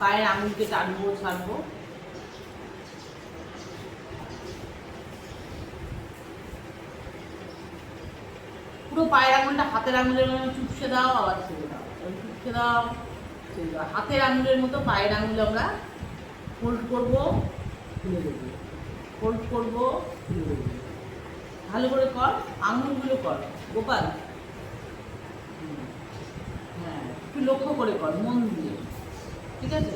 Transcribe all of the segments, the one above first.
পায়ের আঙুলকে টানবো ছাড়বো। পুরো পায়ের আঙুলটা হাতের আঙুলের মতো চুপসে দাও, আবার ছেড়ে দাও, চুপসে দাও, ছেড়ে দাও। হাতের আঙুলের মতো পায়ের আঙুল আমরা হোল্ড করবো, খুলে দেবো, হোল্ড করবো, খুলে দেবো। ভালো করে কর, আঙুলগুলো কর গোপাল। হ্যাঁ, একটু লক্ষ্য করে কর, মন দিয়ে। ঠিক আছে?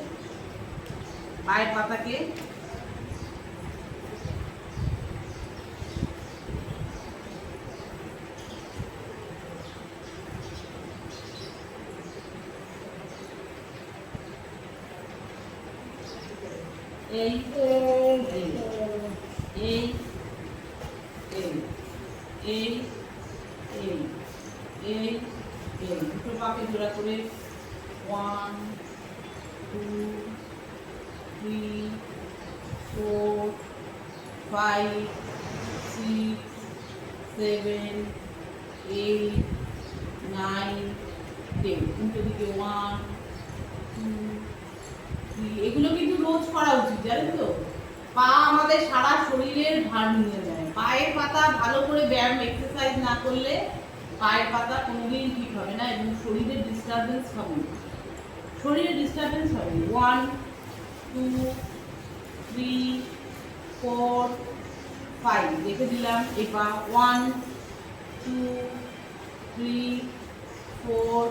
পায়ের পাতাকে এই এই এই এই এই এই দুটো পাকে জোড়া করে 1 2 3 4 5 6 7 8 9 10 উল্টো দিকে 1 2 3। এগুলো কিন্তু রোজ করা উচিত, জানেন তো? পা আমাদের সারা শরীরের ভার নিয়ে নেয়। পায়ের পাতা ভালো করে ব্যায়াম এক্সারসাইজ না করলে পায়ের পাতা কোনোদিন ঠিক হবে না এবং শরীরের ডিস্টারবেন্স হবে না। শরীরের ডিস্টারবেন্স হবে। 1 2 3 4 5 দেখে দিলাম। এই পা 1 2 3 4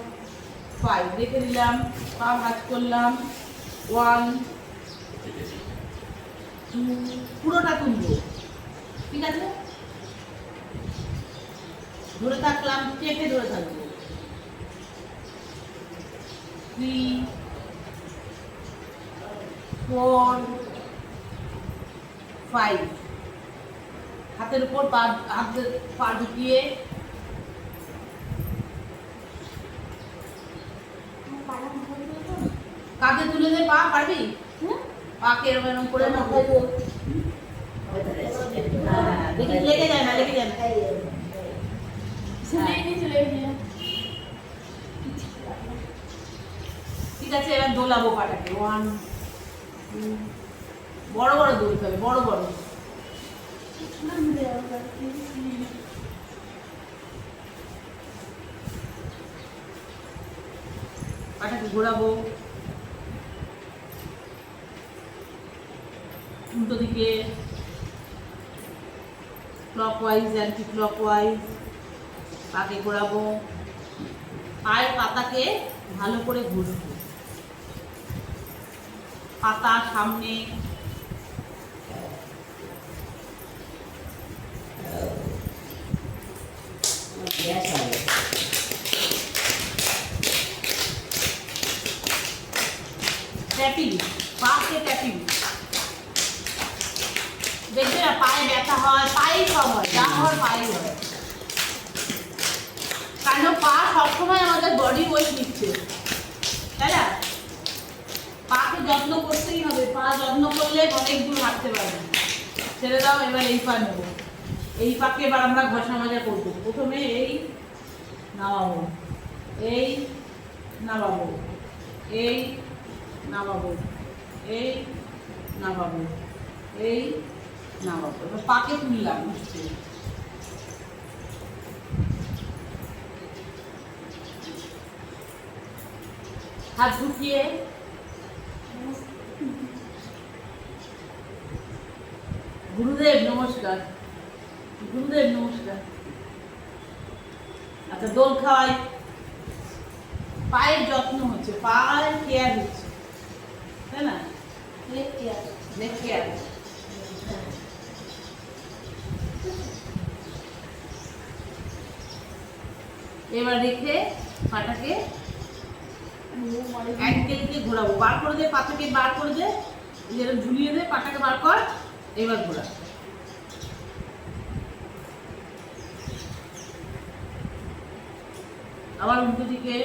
5 দেখে দিলাম। পা ভাঁজ করলাম 1 2 পুরোটা তুলবো। ঠিক আছে? ধরে থাকলাম, চেপে ধরে থাকবো। 3 4 5 হাতের উপর পা ঢুকিয়ে কাঁধে তুলে দে। পা পারবি? পাকে এরকম করে না, দেখি লেগে যায় না, লেগে যায় না। ঠিক আছে, এবার দোলাবো পাটাকে। 1 2 বড় বড় দোলতে হবে, বড় বড়। পাটাকে ঘোরাবো উল্টো দিকে, ক্লকওয়াইজ অ্যান্টি ক্লকওয়াইজ। পাকে ঘোরাবো, পায়ের পাতাকে ভালো করে ঘষবো। পাতা সামনে, ট্যাপিং, পাকে ট্যাপিং। দেখবে না পায়ে ব্যথা হয়, পায়েই সব হয়, যা হওয়ার পায়ে হয়। কারণ পা সবসময় আমাদের বডি ওয়েট নিচ্ছে, তাই না? পাকে যত্ন করতেই হবে। পা যত্ন করলে অনেক দূর হাঁটতে পারবে। ছেড়ে দাও। এবার এই পা নেবো। এই পাকে এবার আমরা ঘষা মাজা করবো। প্রথমে এই নামাবো, এই নামাবো, এই নামাবো, এই নামাবো, এই নামাবো। এবার পাকে তুললাম, হাত ঢুকিয়ে গুরুদেব নমস্কার, গুরুদেব নমস্কার। আচ্ছা, দোল খাওয়াই। পায়ের যত্ন হচ্ছে, পায়ের কেয়ার হচ্ছে, তাই না? কেয়ার। এবার রেখে পাটাকে অ্যাঙ্কেলকে ঘোরাবো। বার করে দে, পাটাকে বার করে দে, যেটা ঝুলিয়ে দে, পাটাকে বার কর। এবার ঘোরা। আবার উল্টো দিকে।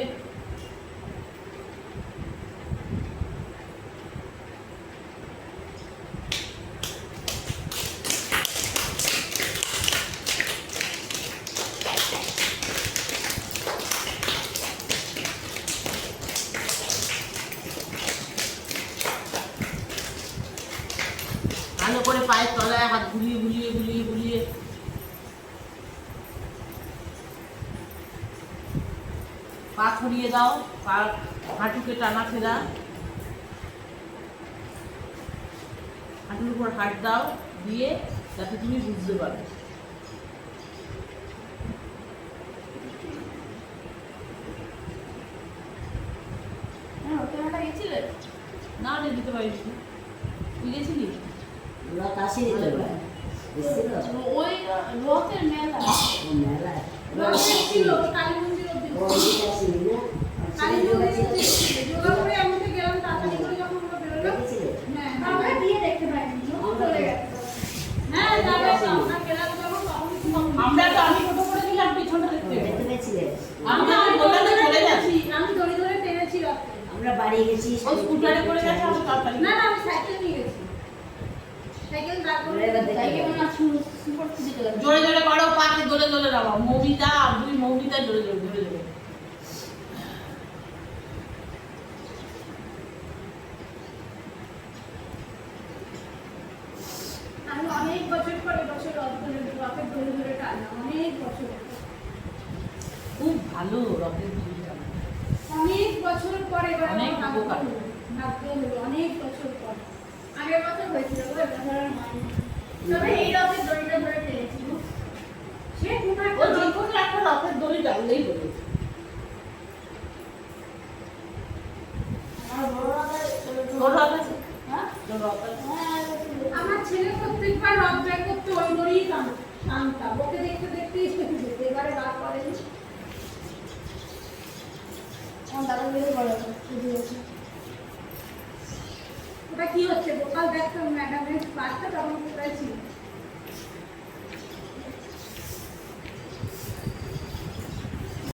আলতো করে পায়ের তলায় হাত ঘুরিয়ে ঘুরিয়ে ঘুরিয়ে ঘুরিয়ে পা ছড়িয়ে দাও, পা হাঁটুকে টানা ফেরা, হাঁটুর উপর হাত দাও দিয়ে যাতে তুমি বুঝতে পারো। না রে দিতে পারিস না। তুই গেছিলি? ওই রথের মেলা ছিল কালী মন্দির অবধি। কালী মন্দির যোগা করে আমাদের গেলাম তাড়াতাড়ি করে যখন আমরা বেরোলাম। হ্যাঁ আমরা দিয়ে দেখতে পাইনি, চলে গেছে। হ্যাঁ তারপরে আমরা গেলাম যখন আমরা তো আমি ফটো করে দিলাম পিছনটা দেখতে। আমি বললাম যে চলে যাচ্ছি। আমি দড়ি ধরে টেনেছি রথে। আমরা বাড়ি গেছি ওই স্কুটারে করে গেছে আমি তাড়াতাড়ি। না না আমি সাইকেল নিয়ে গেছি। সাইকেল দাঁড় করে সাইকেল না সুপার খুঁজে গেলাম। জোরে জোরে করো, পাকে দোলে দোলে দাও। মৌমিতা দুই মৌমিতা জোরে জোরে জোরে জোরে। আমি অনেক বছর পরে বছর রথের দড়ি ধরে টানলাম, অনেক বছর। খুব ভালো রকেট দুলটা। অনেক বছর পরে এবার অনেক উপকার। ভাগ্য হলো অনেক বছর পর। আগের বছর হয়েছিল গো, এবার আর হয়নি। তবে এই রথের দড়িটা ধরে টেনেছি। সে কোনো ও একটা যখন একটা রকেট দড়ি টানলেই হলো। তোর রথ আছে? হ্যাঁ? তোর রথ আছে? আমার ছেলে প্রত্যেকবার রথ বের করতে ওই দড়িই টানতাম। ওকে দেখতে দেখতেই শেখে যেত। এবারে বার করেনি। আমার দাদা বেরিয়ে বড় ওটা কি হচ্ছে? গোপাল দেখতাম ম্যাডামের বাচ্চা তখন